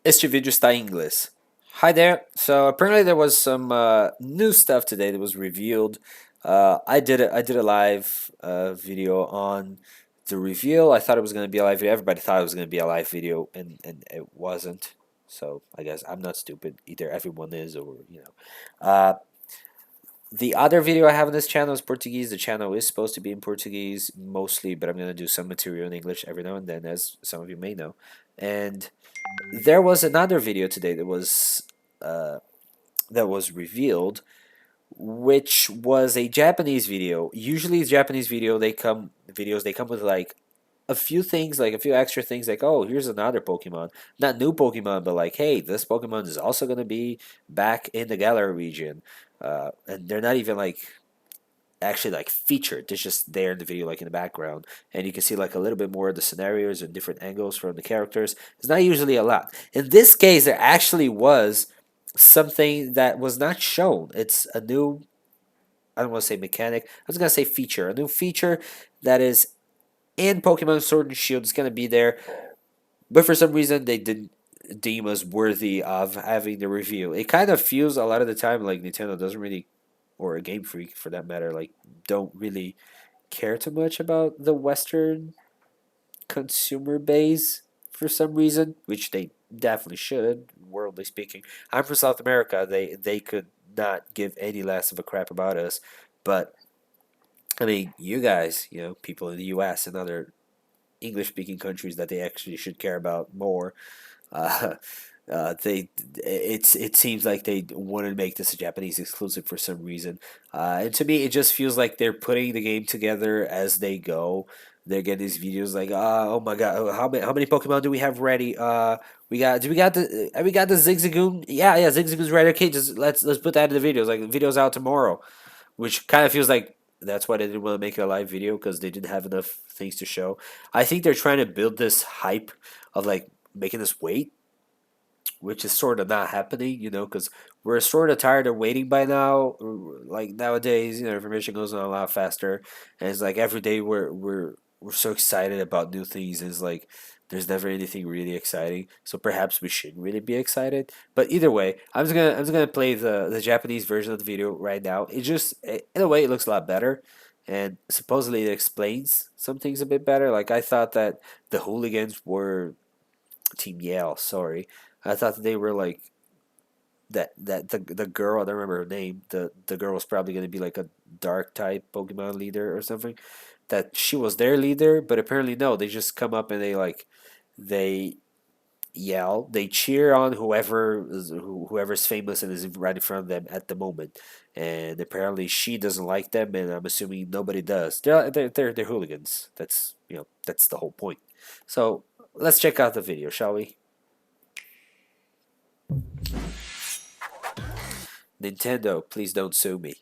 Este vídeo está em inglês. Hi there. So apparently there was some new stuff today that was revealed. I did a live video on the reveal. I thought it was going to be a live video. Everybody thought it was going to be a live video, and it wasn't. So I guess I'm not stupid. Either everyone is, or the other video I have on this channel is Portuguese. The channel is supposed to be in Portuguese mostly, but I'm going to do some material in English every now and then, as some of you may know. And there was another video today uh, that was revealed, which was a Japanese video. Usually, Japanese videos they come with like a few things, like a few extra things, like oh, here's another Pokemon, not new Pokemon, but like hey, this Pokemon is also gonna be back in the Galar region, and they're not even like actually like featured. They're just there in the video, like in the background, and you can see like a little bit more of the scenarios and different angles from the characters. It's not usually a lot. In this case, there actually was something that was not shown. It's a new, I don't want to say mechanic. I was gonna say feature. A new feature that is in Pokemon Sword and Shield is gonna be there, but for some reason they didn't deem us worthy of having the review. It kind of feels a lot of the time like Nintendo doesn't really, or a Game Freak for that matter, like don't really care too much about the Western consumer base for some reason, which they definitely should, worldly speaking. I'm from South America. They could not give any less of a crap about us, but I mean, you guys, people in the U.S. and other English-speaking countries that they actually should care about more. Uh, it seems like they want to make this a Japanese exclusive for some reason, and to me, it just feels like they're putting the game together as they go. They're getting these videos like, oh my god, how many Pokemon do we have ready? We got the Zigzagoon? Yeah, Zigzagoon's ready. Okay, just let's put that in the videos. Like the video's out tomorrow, which kind of feels like that's why they didn't want to make it a live video because they didn't have enough things to show. I think they're trying to build this hype of like making us wait, which is sort of not happening, because we're sort of tired of waiting by now. Like nowadays, information goes on a lot faster, and it's like every day we're so excited about new things. It's like there's never anything really exciting, so perhaps we shouldn't really be excited. But either way, I'm just gonna play the Japanese version of the video right now. In a way it looks a lot better. And supposedly it explains some things a bit better. Like I thought that the hooligans were Team Yale. Sorry, I thought that they were like the girl. I don't remember her name. The girl was probably going to be like a dark type Pokemon leader or something. That she was their leader, but apparently no. They just come up and they yell, they cheer on whoever's famous and is right in front of them at the moment. And apparently she doesn't like them, and I'm assuming nobody does. They're hooligans. That's the whole point. So let's check out the video, shall we? Nintendo, please don't sue me.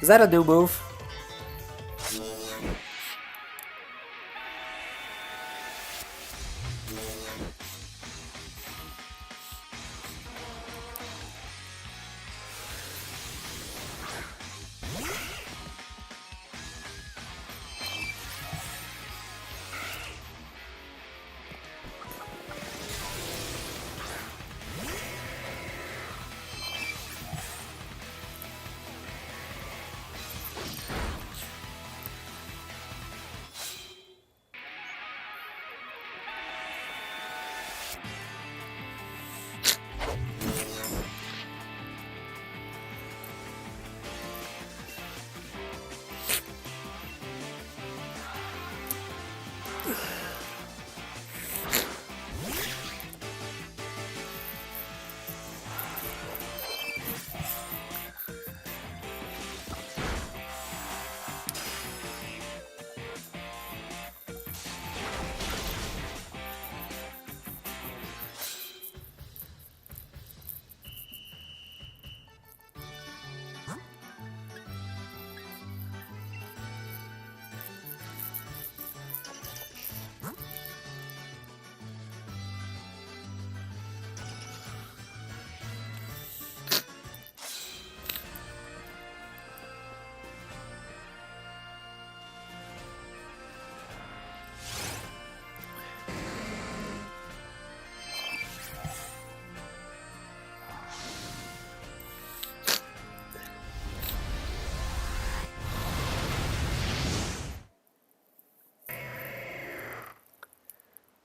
Is that a new move?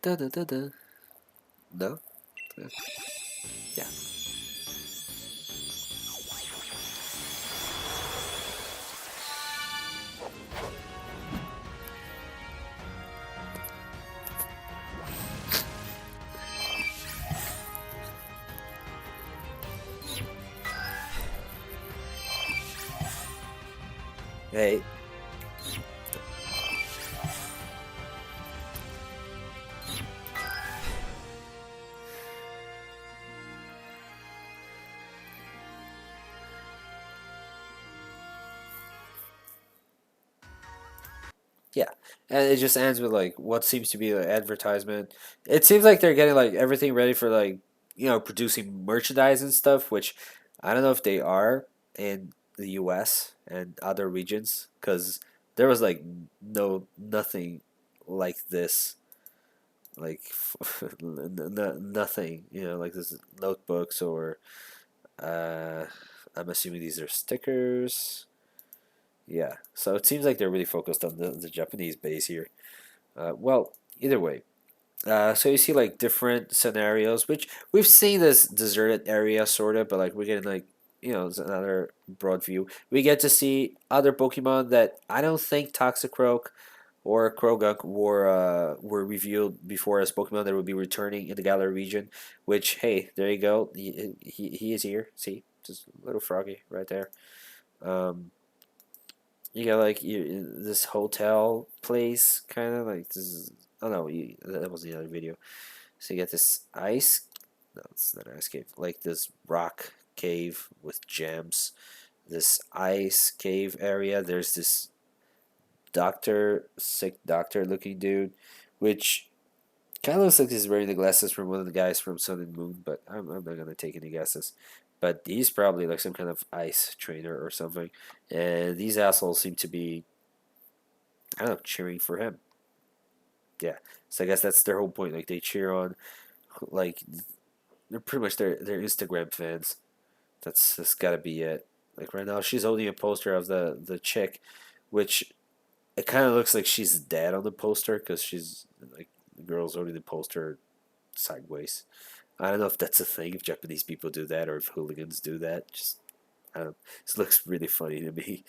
Da da da da. No. Yeah. Hey. Yeah, and it just ends with like what seems to be an advertisement. It seems like they're getting like everything ready for like producing merchandise and stuff, which I don't know if they are in the U.S. and other regions because there was like nothing like this, like nothing like this notebooks or uh, I'm assuming these are stickers. Yeah, so it seems like they're really focused on the Japanese base here. Well, either way. So you see like different scenarios, which we've seen this deserted area sort of, but like we're getting like it's another broad view. We get to see other Pokemon that I don't think Toxicroak or Krogunk were revealed before as Pokemon that would be returning in the Galar region. Which hey, there you go. He is here. See, just a little froggy right there. Um, you got like this hotel place, kind of like this is. Oh no, that was the other video. So you got this ice. No, it's not an ice cave. Like this rock cave with gems. This ice cave area. There's this sick doctor looking dude, which kind of looks like he's wearing the glasses from one of the guys from Sun and Moon, but I'm not gonna take any guesses. But he's probably like some kind of ice trainer or something. And these assholes seem to be, I don't know, cheering for him. Yeah. So I guess that's their whole point. Like they cheer on, like they're pretty much their Instagram fans. That's got to be it. Like right now, she's holding a poster of the chick, which it kind of looks like she's dead on the poster because she's like the girl's holding the poster sideways. I don't know if that's a thing, if Japanese people do that, or if hooligans do that. Just I don't know. This looks really funny to me.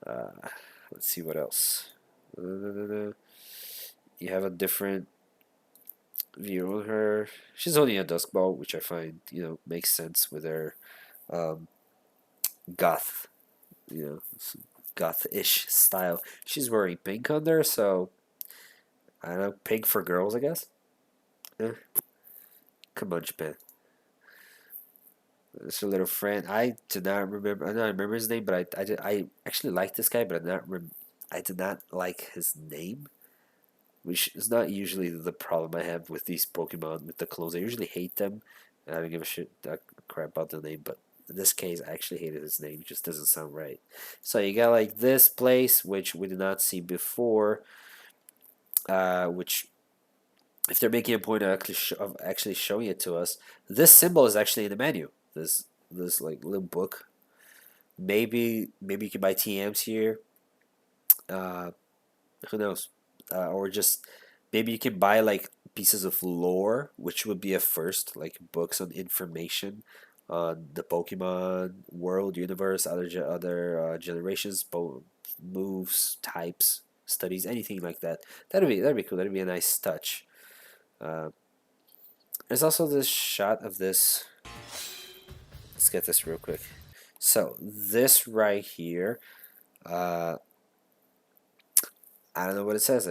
Uh, let's see what else. You have a different view on her. She's only a dusk ball, which I find makes sense with her um, goth, you know, goth-ish style. She's wearing pink on there, so I don't know, pink for girls, I guess. Eh, come on, Japan. It's her little friend. I do not remember. I don't remember his name, but I actually like this guy, but I did not like his name, which is not usually the problem I have with these Pokemon with the clones. I usually hate them, and I don't give a crap about the name. But in this case, I actually hated his name. It just doesn't sound right. So you got like this place, which we did not see before. Which if they're making a point of actually showing it to us, this symbol is actually in the menu. This like little book. Maybe you can buy TMs here. Uh, who knows? Or just maybe you can buy like pieces of lore, which would be a first, like books on information on the Pokemon world, universe, other generations, moves, types, studies, anything like that. That'd be cool. That'd be a nice touch. Uh, there's also this shot of this. Let's get this real quick. So this right here, uh, I don't know what it says.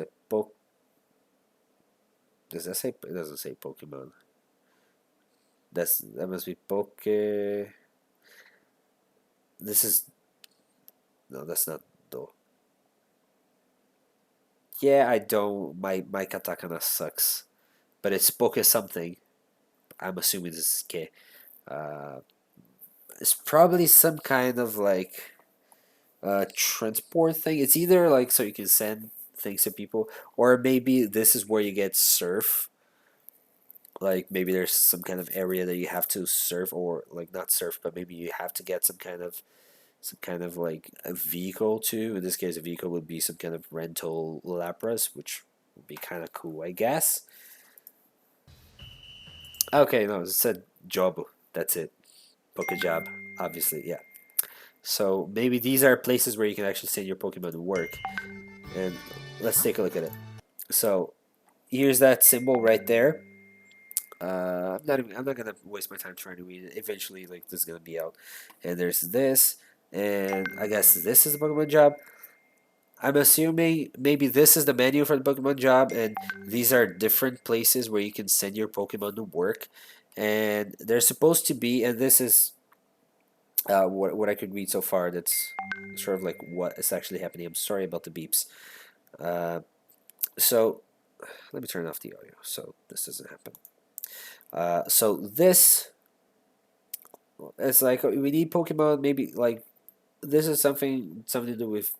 Does that say? It doesn't say Pokemon. That must be Poke. This is no, that's not though. Yeah, I don't. My katakana sucks, but it's Poke something. I'm assuming this is K. Uh, it's probably some kind of like transport thing. It's either like so you can send things to people, or maybe this is where you get surf. Like maybe there's some kind of area that you have to surf, or like not surf, but maybe you have to get some kind of like a vehicle too. In this case, a vehicle would be some kind of rental Lapras, which would be kind of cool, I guess. Okay, no, it said job. That's it. Book a job. Obviously, yeah. So maybe these are places where you can actually send your Pokemon to work. And let's take a look at it. So here's that symbol right there. I'm not gonna waste my time trying to read it. Eventually, like this is gonna be out. And there's this, and I guess this is the Pokemon job. I'm assuming maybe this is the menu for the Pokemon job, and these are different places where you can send your Pokemon to work. And they're supposed to be, and this is what I could read so far. That's sort of like what is actually happening. I'm sorry about the beeps. Uh, so let me turn off the audio so this doesn't happen. So this it's like we need Pokemon. Maybe like this is something to do with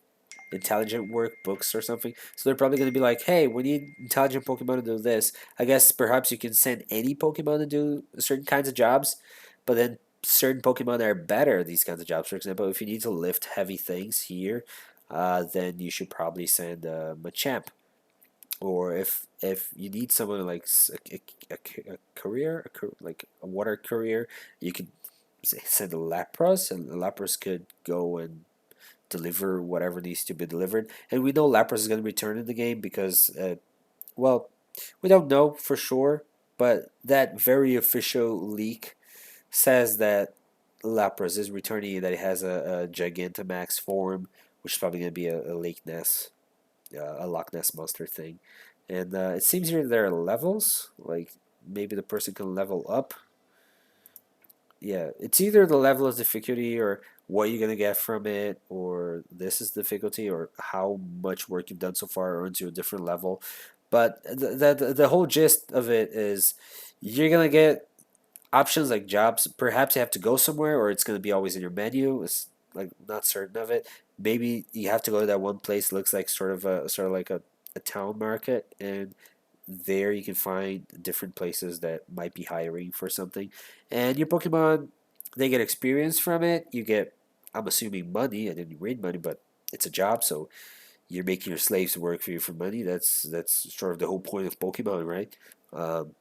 intelligent work books or something. So they're probably going to be like, hey, we need intelligent Pokemon to do this. I guess perhaps you can send any Pokemon to do certain kinds of jobs, but then certain Pokemon are better at these kinds of jobs. For example, if you need to lift heavy things here, then you should probably send Machamp. Or if you need someone like a courier, like a water courier, you could send a Lapras, and the Lapras could go and deliver whatever needs to be delivered. And we know Lapras is going to return in the game because, well, we don't know for sure, but that very official leak says that Lapras is returning and that it has a Gigantamax form, which is probably going to be a a Loch Ness monster thing. And it seems here there are levels, like maybe the person can level up. Yeah, it's either the level of difficulty or what you're gonna get from it, or this is difficulty, or how much work you've done so far, or into a different level. But the whole gist of it is you're gonna get options like jobs. Perhaps you have to go somewhere, or it's gonna be always in your menu. It's like not certain of it. Maybe you have to go to that one place. Looks like sort of like a town market, and there you can find different places that might be hiring for something. And your Pokemon, they get experience from it. You get, I'm assuming, money. I didn't read money, but it's a job, so you're making your slaves work for you for money. That's sort of the whole point of Pokemon, right? Um,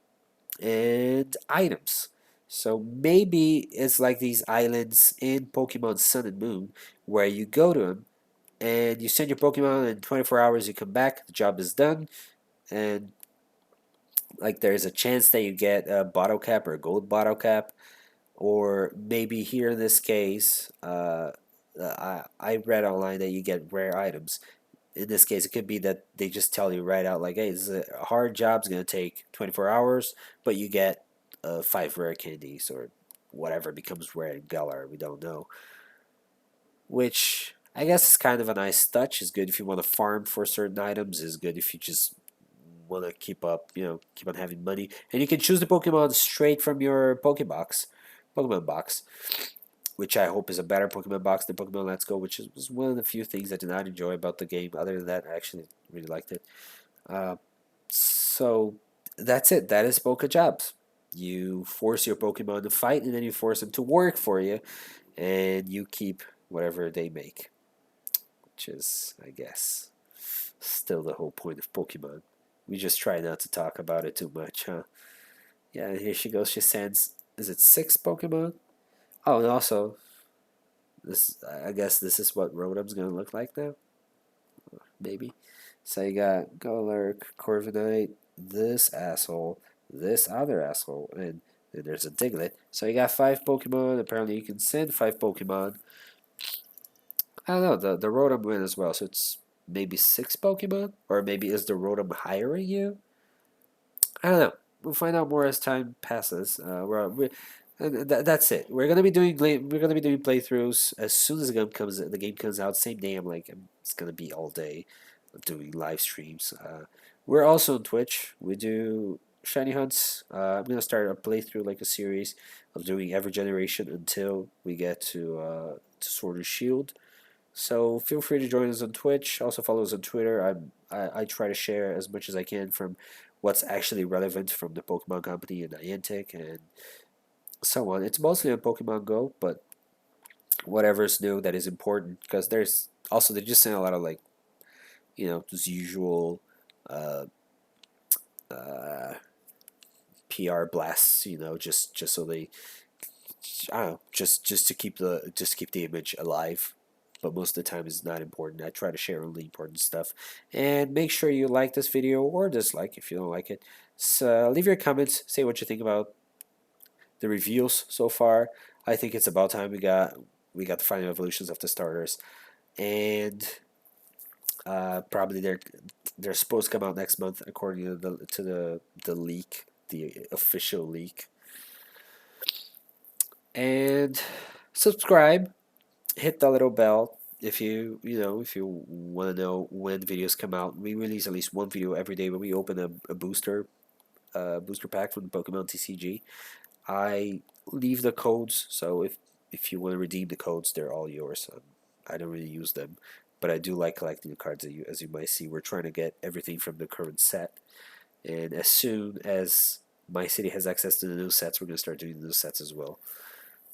and items. So maybe it's like these islands in Pokemon Sun and Moon where you go to them and you send your Pokemon, and in 24 hours you come back, the job is done, and like there's a chance that you get a bottle cap or a gold bottle cap, or maybe here in this case, I read online that you get rare items. In this case, it could be that they just tell you right out, like, hey, this is a hard job, it's going to take 24 hours, but you get 5 rare candies or whatever becomes rare in Galar, we don't know. Which I guess is kind of a nice touch. Is good if you want to farm for certain items, is good if you just want to keep up, keep on having money. And you can choose the Pokemon straight from your Pokemon box, which I hope is a better Pokemon box than Pokemon Let's Go, which was one of the few things I did not enjoy about the game. Other than that, I actually really liked it. Uh, so that's it. That is Poke Jobs. You force your Pokemon to fight, and then you force them to work for you, and you keep whatever they make, which is, I guess, still the whole point of Pokemon. We just try not to talk about it too much, huh? Yeah, and here she goes. She sends, is it 6 Pokemon? Oh, and also, I guess this is what Rotom's gonna look like now? Maybe. So you got Golurk, Corviknight, this asshole, this other asshole, and then there's a Diglett. So you got 5 Pokemon. Apparently you can send 5 Pokemon. I don't know, the Rotom win as well, so it's maybe 6 Pokemon? Or maybe is the Rotom hiring you? I don't know. We'll find out more as time passes. And that's it. We're gonna be doing playthroughs as soon as the game comes out. Same day. It's gonna be all day doing live streams. We're also on Twitch. We do shiny hunts. I'm gonna start a playthrough, like a series of doing every generation until we get to Sword and Shield. So feel free to join us on Twitch. Also follow us on Twitter. I try to share as much as I can from what's actually relevant from the Pokemon Company and Niantic and so on. It's mostly on Pokemon Go, but whatever's new that is important, because there's also they just send a lot of, like, those usual uh, uh, PR blasts, you know, just so they, I don't know, just to keep the image alive. But most of the time it's not important. I try to share only important stuff. And make sure you like this video or dislike if you don't like it. So leave your comments, say what you think about the reviews so far. I think it's about time we got the final evolutions of the starters, and probably they're supposed to come out next month according to the leak, the official leak. And subscribe, hit the little bell if you want to know when videos come out. We release at least one video every day when we open a booster pack from Pokemon TCG. I leave the codes, so if you want to redeem the codes, they're all yours. I don't really use them, but I do like collecting the cards. As you might see, we're trying to get everything from the current set, and as soon as my city has access to the new sets, we're gonna start doing the new sets as well.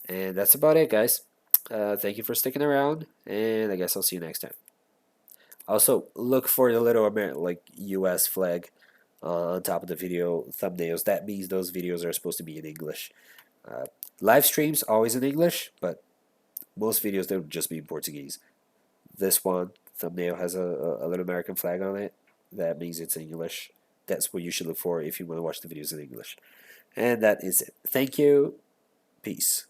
And that's about it, guys. Thank you for sticking around, and I guess I'll see you next time. Also, look for the little US flag on top of the video thumbnails. That means those videos are supposed to be in English. Uh, Live streams always in English, but most videos they'll just be in Portuguese. This one thumbnail has a little American flag on it. That means it's in English. That's what you should look for if you want to watch the videos in English. And that is it. Thank you. Peace.